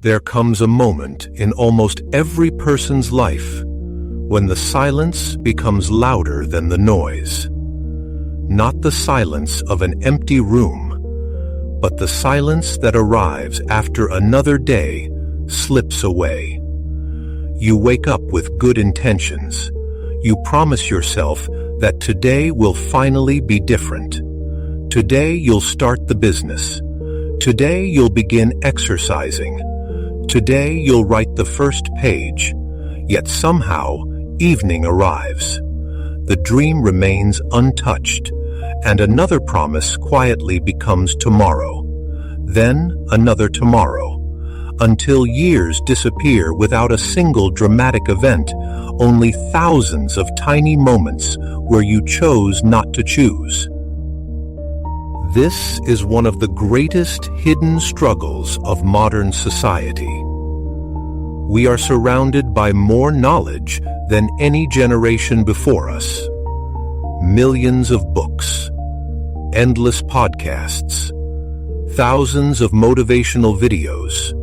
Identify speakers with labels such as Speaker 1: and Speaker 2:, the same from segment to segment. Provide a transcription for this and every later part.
Speaker 1: There comes a moment in almost every person's life when the silence becomes louder than the noise. Not the silence of an empty room, but the silence that arrives after another day slips away. You wake up with good intentions. You promise yourself that today will finally be different. Today you'll start the business. Today you'll begin exercising. Today you'll write the first page. Yet somehow, evening arrives. The dream remains untouched, and another promise quietly becomes tomorrow. Then another tomorrow, until years disappear without a single dramatic event, only thousands of tiny moments where you chose not to choose. This is one of the greatest hidden struggles of modern society. We are surrounded by more knowledge than any generation before us. Millions of books, endless podcasts, thousands of motivational videos.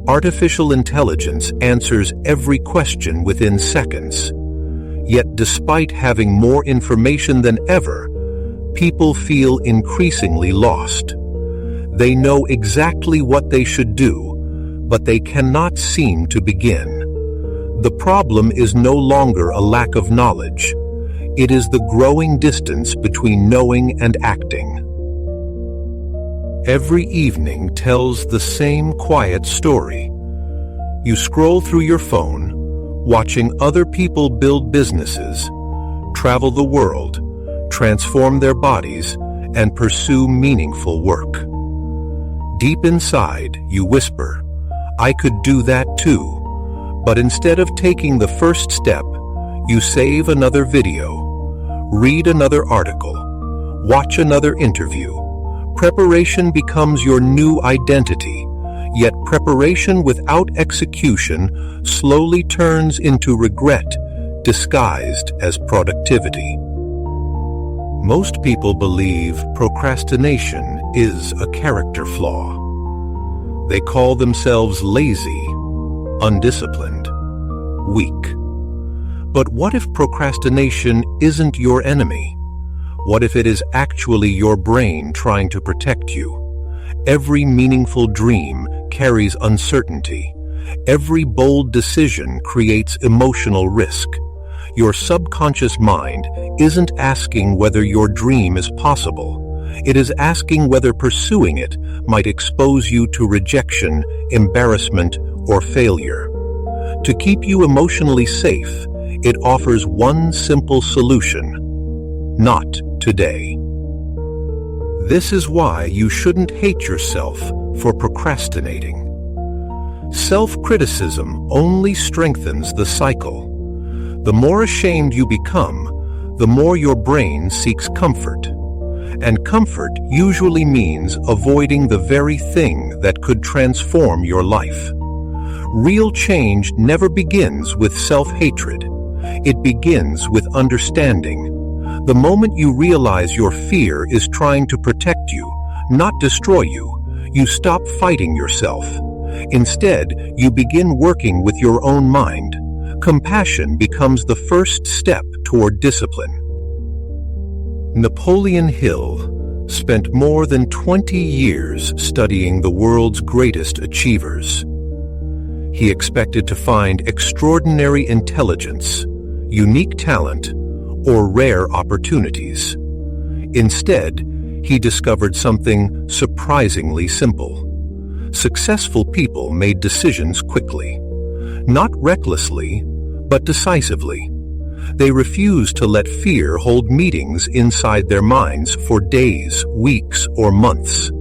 Speaker 1: Artificial intelligence answers every question within seconds. Yet despite having more information than ever, people feel increasingly lost. They know exactly what they should do, but they cannot seem to begin. The problem is no longer a lack of knowledge. It is the growing distance between knowing and acting. Every evening tells the same quiet story. You scroll through your phone, watching other people build businesses, travel the world, transform their bodies, and pursue meaningful work. Deep inside, you whisper, "I could do that too." But instead of taking the first step, you save another video, read another article, watch another interview. Preparation becomes your new identity, yet preparation without execution slowly turns into regret, disguised as productivity. Most people believe procrastination is a character flaw. They call themselves lazy, undisciplined, weak. But what if procrastination isn't your enemy? What if it is actually your brain trying to protect you? Every meaningful dream carries uncertainty. Every bold decision creates emotional risk. Your subconscious mind isn't asking whether your dream is possible. It is asking whether pursuing it might expose you to rejection, embarrassment, or failure. To keep you emotionally safe, it offers one simple solution: not today. This is why you shouldn't hate yourself for procrastinating. Self-criticism only strengthens the cycle. The more ashamed you become, the more your brain seeks comfort. And comfort usually means avoiding the very thing that could transform your life. Real change never begins with self-hatred. It begins with understanding. The moment you realize your fear is trying to protect you, not destroy you, you stop fighting yourself. Instead, you begin working with your own mind. Compassion becomes the first step toward discipline. Napoleon Hill spent more than 20 years studying the world's greatest achievers. He expected to find extraordinary intelligence, unique talent, or rare opportunities. Instead, he discovered something surprisingly simple. Successful people made decisions quickly, not recklessly, but decisively. They refused to let fear hold meetings inside their minds for days, weeks, or months.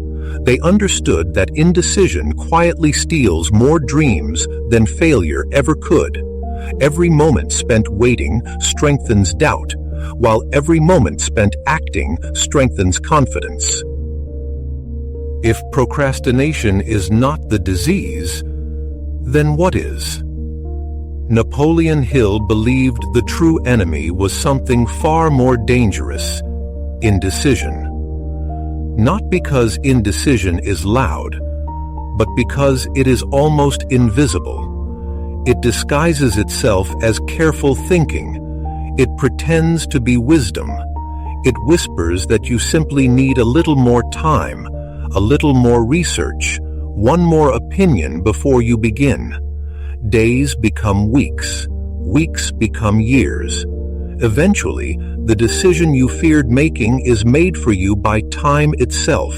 Speaker 1: They understood that indecision quietly steals more dreams than failure ever could. Every moment spent waiting strengthens doubt, while every moment spent acting strengthens confidence. If procrastination is not the disease, then what is? Napoleon Hill believed the true enemy was something far more dangerous: indecision. Not because indecision is loud, but because it is almost invisible. It disguises itself as careful thinking. It pretends to be wisdom. It whispers that you simply need a little more time, a little more research, one more opinion before you begin. Days become weeks. Weeks become years. Eventually, the decision you feared making is made for you by time itself.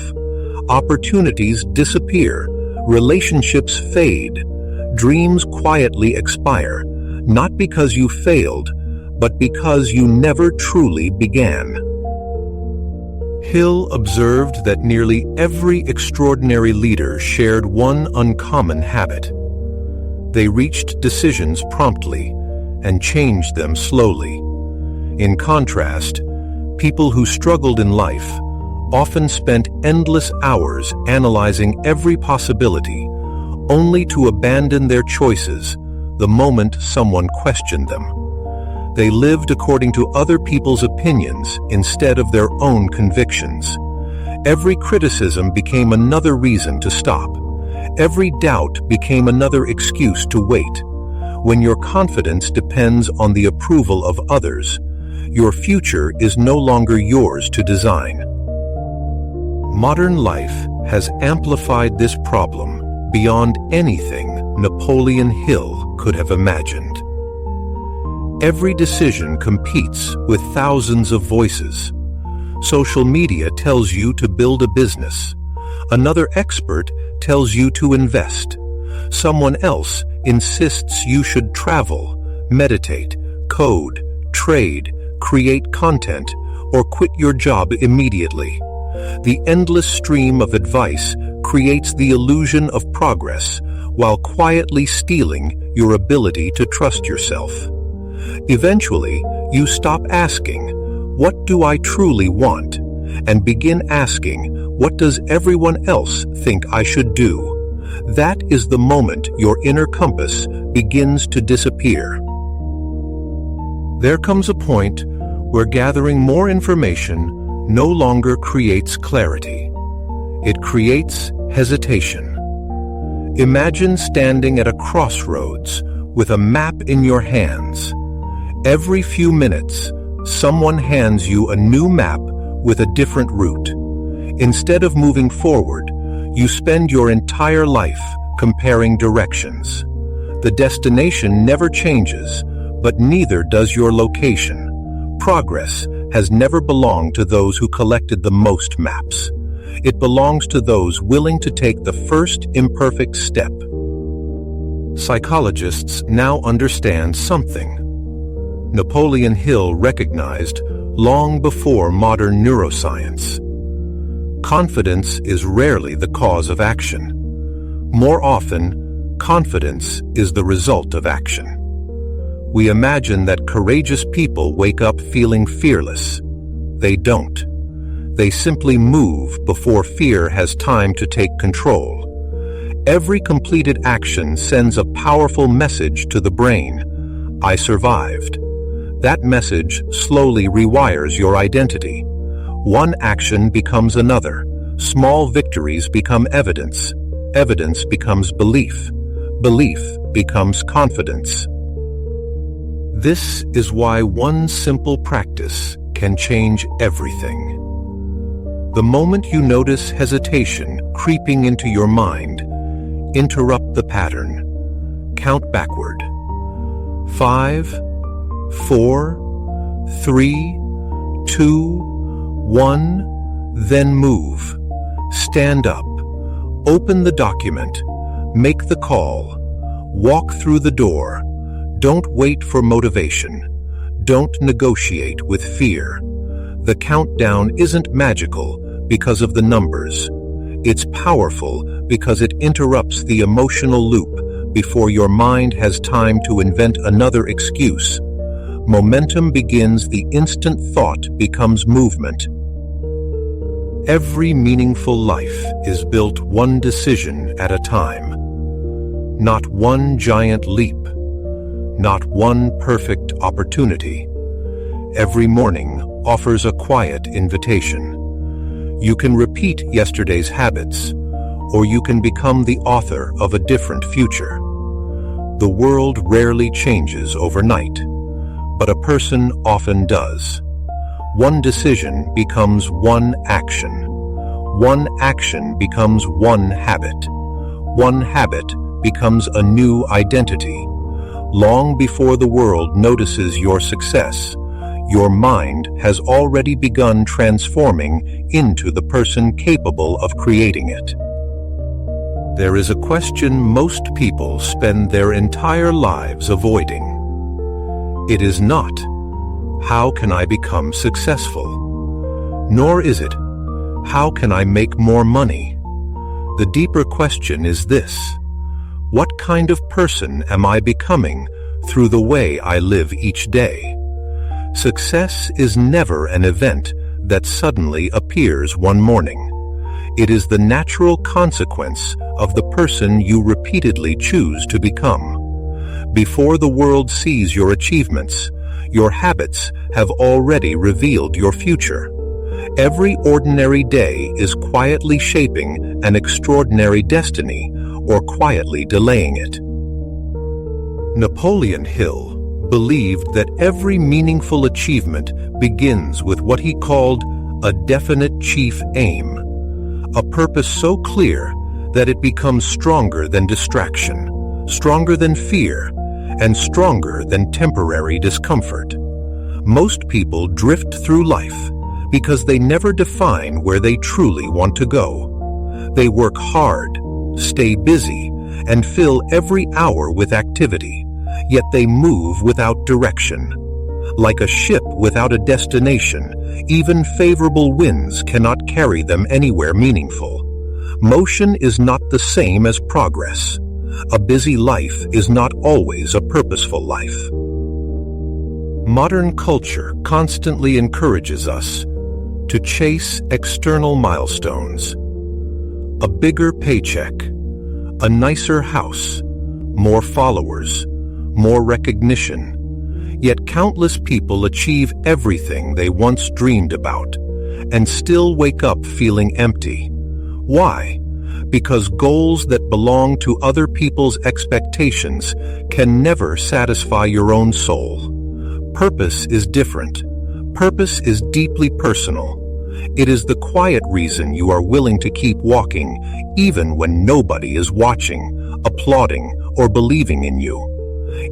Speaker 1: Opportunities disappear. Relationships fade. Dreams quietly expire, not because you failed, but because you never truly began. Hill observed that nearly every extraordinary leader shared one uncommon habit. They reached decisions promptly and changed them slowly. In contrast, people who struggled in life often spent endless hours analyzing every possibility, only to abandon their choices the moment someone questioned them. They lived according to other people's opinions instead of their own convictions. Every criticism became another reason to stop. Every doubt became another excuse to wait. When your confidence depends on the approval of others, your future is no longer yours to design. Modern life has amplified this problem beyond anything Napoleon Hill could have imagined. Every decision competes with thousands of voices. Social media tells you to build a business. Another expert tells you to invest. Someone else insists you should travel, meditate, code, trade, create content, or quit your job immediately. The endless stream of advice creates the illusion of progress while quietly stealing your ability to trust yourself. Eventually, you stop asking, "What do I truly want?" and begin asking, "What does everyone else think I should do?" That is the moment your inner compass begins to disappear. There comes a point where gathering more information no longer creates clarity. It creates hesitation. Imagine standing at a crossroads with a map in your hands. Every few minutes, someone hands you a new map with a different route. Instead of moving forward, you spend your entire life comparing directions. The destination never changes, but neither does your location. Progress has never belonged to those who collected the most maps. It belongs to those willing to take the first imperfect step. Psychologists now understand something Napoleon Hill recognized long before modern neuroscience. Confidence is rarely the cause of action. More often, confidence is the result of action. We imagine that courageous people wake up feeling fearless. They don't. They simply move before fear has time to take control. Every completed action sends a powerful message to the brain. I survived. That message slowly rewires your identity. One action becomes another. Small victories become evidence. Evidence becomes belief. Belief becomes confidence. This is why one simple practice can change everything. The moment you notice hesitation creeping into your mind, interrupt the pattern. Count backward. 5, 4, 3, 2, 1, then move. Stand up. Open the document. Make the call. Walk through the door. Don't wait for motivation. Don't negotiate with fear. The countdown isn't magical because of the numbers. It's powerful because it interrupts the emotional loop before your mind has time to invent another excuse. Momentum begins the instant thought becomes movement. Every meaningful life is built one decision at a time. Not one giant leap. Not one perfect opportunity. Every morning offers a quiet invitation. You can repeat yesterday's habits, or you can become the author of a different future. The world rarely changes overnight, but a person often does. One decision becomes one action. One action becomes one habit. One habit becomes a new identity. Long before the world notices your success, your mind has already begun transforming into the person capable of creating it. There is a question most people spend their entire lives avoiding. It is not, how can I become successful? Nor is it, how can I make more money? The deeper question is this: what kind of person am I becoming through the way I live each day? Success is never an event that suddenly appears one morning. It is the natural consequence of the person you repeatedly choose to become. Before the world sees your achievements, your habits have already revealed your future. Every ordinary day is quietly shaping an extraordinary destiny or quietly delaying it. Napoleon Hill believed that every meaningful achievement begins with what he called a definite chief aim, a purpose so clear that it becomes stronger than distraction, stronger than fear, and stronger than temporary discomfort. Most people drift through life because they never define where they truly want to go. They work hard, stay busy, and fill every hour with activity, yet they move without direction. Like a ship without a destination, even favorable winds cannot carry them anywhere meaningful. Motion is not the same as progress. A busy life is not always a purposeful life. Modern culture constantly encourages us to chase external milestones. A bigger paycheck, a nicer house, more followers, more recognition. Yet countless people achieve everything they once dreamed about and still wake up feeling empty. Why? Because goals that belong to other people's expectations can never satisfy your own soul. Purpose is different. Purpose is deeply personal. It is the quiet reason you are willing to keep walking, even when nobody is watching, applauding, or believing in you.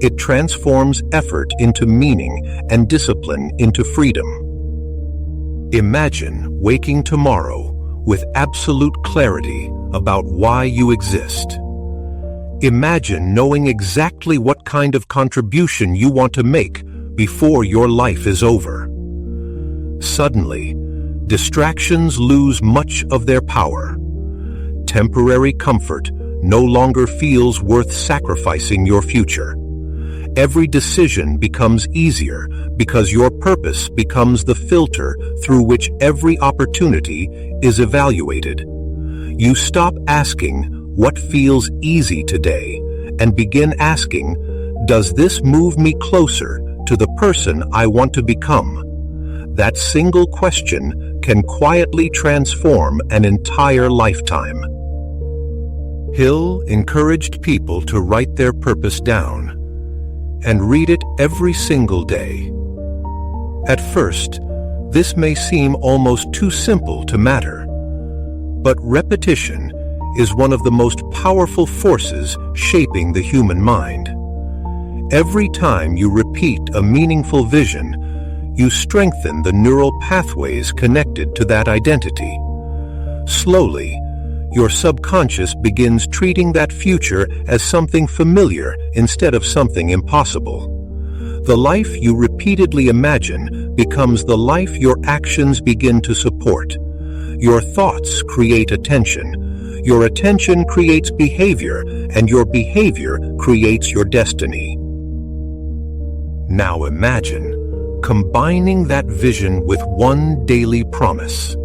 Speaker 1: It transforms effort into meaning and discipline into freedom. Imagine waking tomorrow with absolute clarity about why you exist. Imagine knowing exactly what kind of contribution you want to make before your life is over. Suddenly, distractions lose much of their power. Temporary comfort no longer feels worth sacrificing your future. Every decision becomes easier because your purpose becomes the filter through which every opportunity is evaluated. You stop asking, what feels easy today, and begin asking, does this move me closer to the person I want to become? That single question can quietly transform an entire lifetime. Hill encouraged people to write their purpose down and read it every single day. At first, this may seem almost too simple to matter, but repetition is one of the most powerful forces shaping the human mind. Every time you repeat a meaningful vision, you strengthen the neural pathways connected to that identity. Slowly, your subconscious begins treating that future as something familiar instead of something impossible. The life you repeatedly imagine becomes the life your actions begin to support. Your thoughts create attention. Your attention creates behavior, and your behavior creates your destiny. Now imagine combining that vision with one daily promise.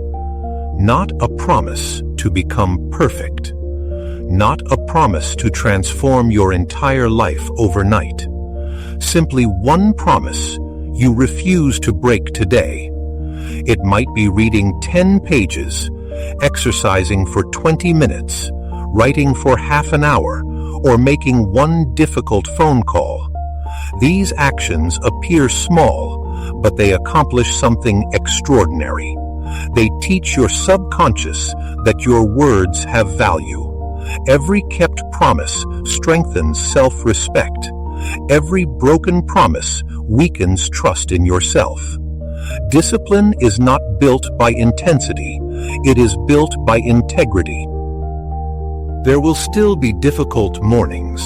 Speaker 1: Not a promise to become perfect. Not a promise to transform your entire life overnight. Simply one promise you refuse to break today. It might be reading 10 pages, exercising for 20 minutes, writing for half an hour, or making one difficult phone call. These actions appear small, but they accomplish something extraordinary. They teach your subconscious that your words have value. Every kept promise strengthens self-respect. Every broken promise weakens trust in yourself. Discipline is not built by intensity, it is built by integrity. There will still be difficult mornings,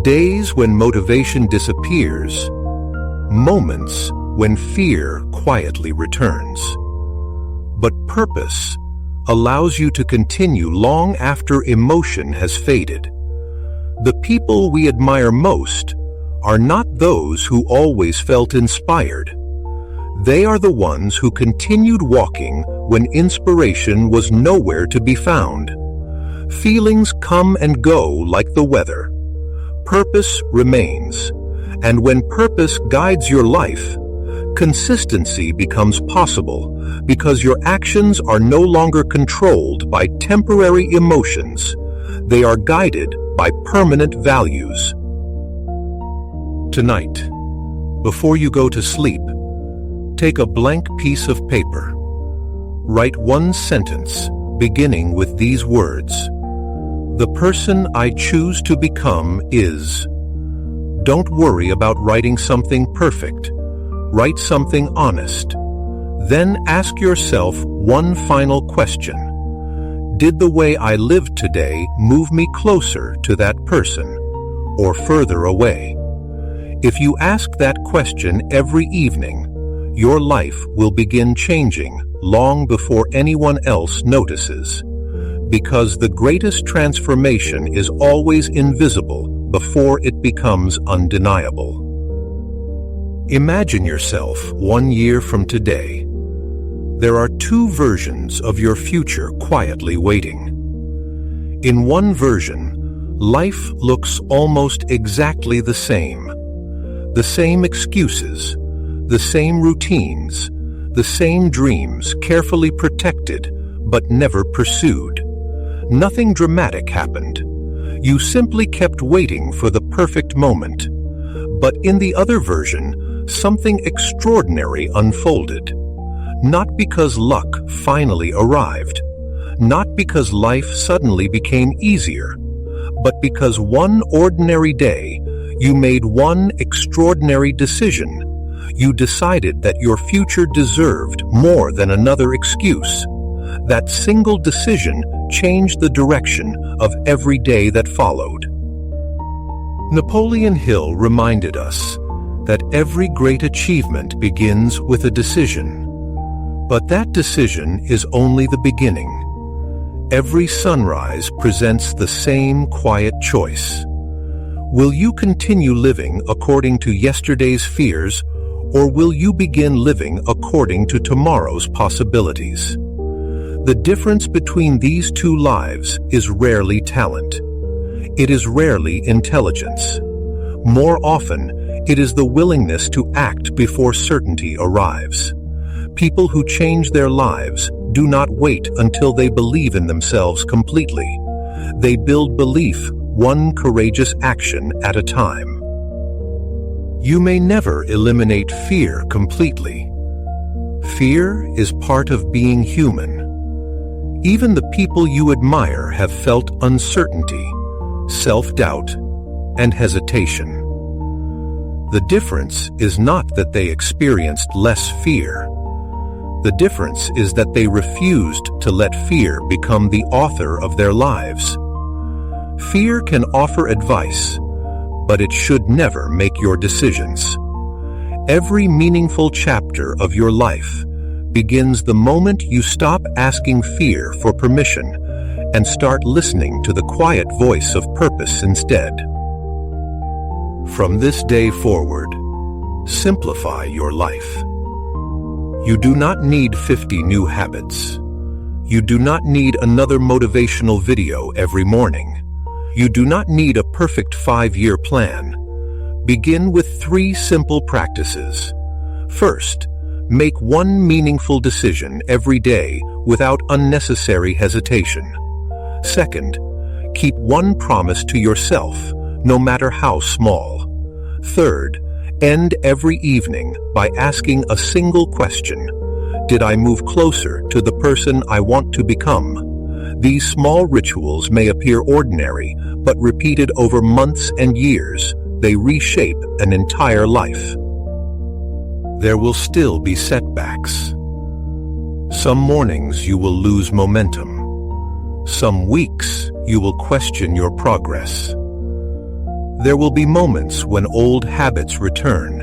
Speaker 1: days when motivation disappears, moments when fear quietly returns. But purpose allows you to continue long after emotion has faded. The people we admire most are not those who always felt inspired. They are the ones who continued walking when inspiration was nowhere to be found. Feelings come and go like the weather. Purpose remains, and when purpose guides your life, consistency becomes possible because your actions are no longer controlled by temporary emotions. They are guided by permanent values. Tonight, before you go to sleep, take a blank piece of paper. Write one sentence beginning with these words: "The person I choose to become is." Don't worry about writing something perfect. Write something honest. Then ask yourself one final question. Did the way I live today move me closer to that person, or further away? If you ask that question every evening, your life will begin changing long before anyone else notices. Because the greatest transformation is always invisible before it becomes undeniable. Imagine yourself 1 year from today. There are 2 versions of your future quietly waiting. In one version, life looks almost exactly the same. The same excuses, the same routines, the same dreams carefully protected but never pursued. Nothing dramatic happened. You simply kept waiting for the perfect moment. But in the other version, something extraordinary unfolded. Not because luck finally arrived, not because life suddenly became easier, but because one ordinary day you made one extraordinary decision. You decided that your future deserved more than another excuse. That single decision changed the direction of every day that followed. Napoleon Hill reminded us that every great achievement begins with a decision. But that decision is only the beginning. Every sunrise presents the same quiet choice. Will you continue living according to yesterday's fears, or will you begin living according to tomorrow's possibilities? The difference between these 2 lives is rarely talent. It is rarely intelligence. More often, it is the willingness to act before certainty arrives. People who change their lives do not wait until they believe in themselves completely. They build belief one courageous action at a time. You may never eliminate fear completely. Fear is part of being human. Even the people you admire have felt uncertainty, self-doubt, and hesitation. The difference is not that they experienced less fear. The difference is that they refused to let fear become the author of their lives. Fear can offer advice, but it should never make your decisions. Every meaningful chapter of your life begins the moment you stop asking fear for permission and start listening to the quiet voice of purpose instead. From this day forward, simplify your life. You do not need 50 new habits. You do not need another motivational video every morning. You do not need a perfect 5-year plan. Begin with 3 simple practices. First, make one meaningful decision every day without unnecessary hesitation. Second, Keep one promise to yourself, no matter how small. Third, end every evening by asking a single question. Did I move closer to the person I want to become? These small rituals may appear ordinary, but repeated over months and years, they reshape an entire life. There will still be setbacks. Some mornings you will lose momentum. Some weeks you will question your progress. There will be moments when old habits return,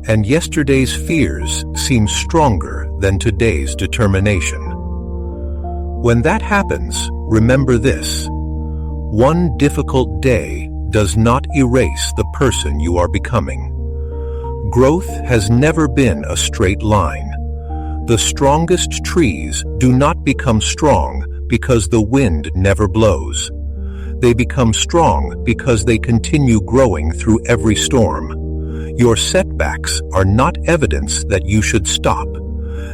Speaker 1: and yesterday's fears seem stronger than today's determination. When that happens, remember this: one difficult day does not erase the person you are becoming. Growth has never been a straight line. The strongest trees do not become strong because the wind never blows. They become strong because they continue growing through every storm. Your setbacks are not evidence that you should stop.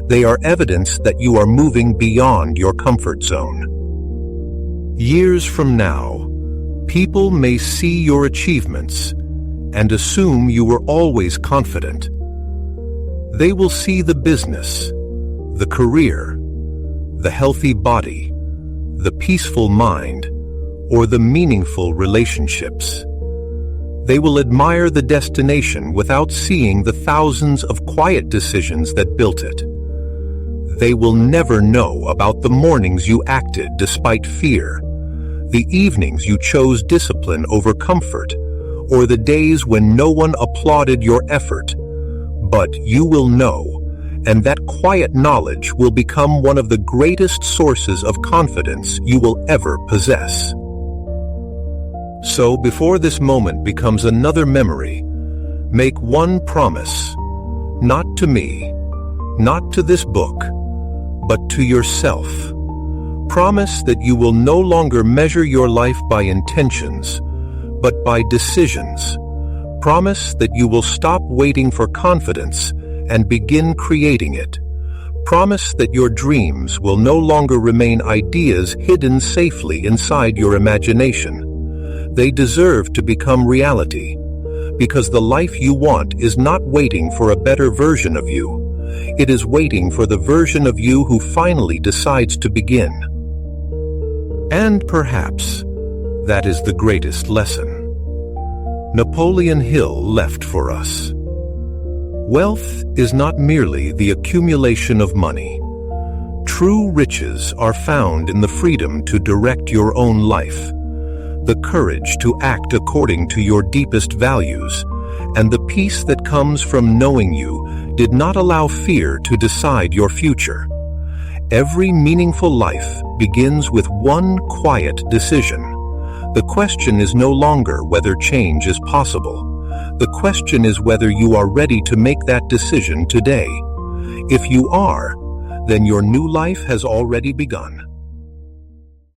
Speaker 1: They are evidence that you are moving beyond your comfort zone. Years from now, people may see your achievements and assume you were always confident. They will see the business, the career, the healthy body, the peaceful mind, or the meaningful relationships. They will admire the destination without seeing the thousands of quiet decisions that built it. They will never know about the mornings you acted despite fear, the evenings you chose discipline over comfort, or the days when no one applauded your effort. But you will know, and that quiet knowledge will become one of the greatest sources of confidence you will ever possess. So before this moment becomes another memory, make one promise: not to me, not to this book, but to yourself. Promise that you will no longer measure your life by intentions, but by decisions. Promise that you will stop waiting for confidence and begin creating it. Promise that your dreams will no longer remain ideas hidden safely inside your imagination. They deserve to become reality, because the life you want is not waiting for a better version of you. It is waiting for the version of you who finally decides to begin. And perhaps that is the greatest lesson Napoleon Hill left for us. Wealth is not merely the accumulation of money. True riches are found in the freedom to direct your own life, the courage to act according to your deepest values, and the peace that comes from knowing you did not allow fear to decide your future. Every meaningful life begins with one quiet decision. The question is no longer whether change is possible. The question is whether you are ready to make that decision today. If you are, then your new life has already begun.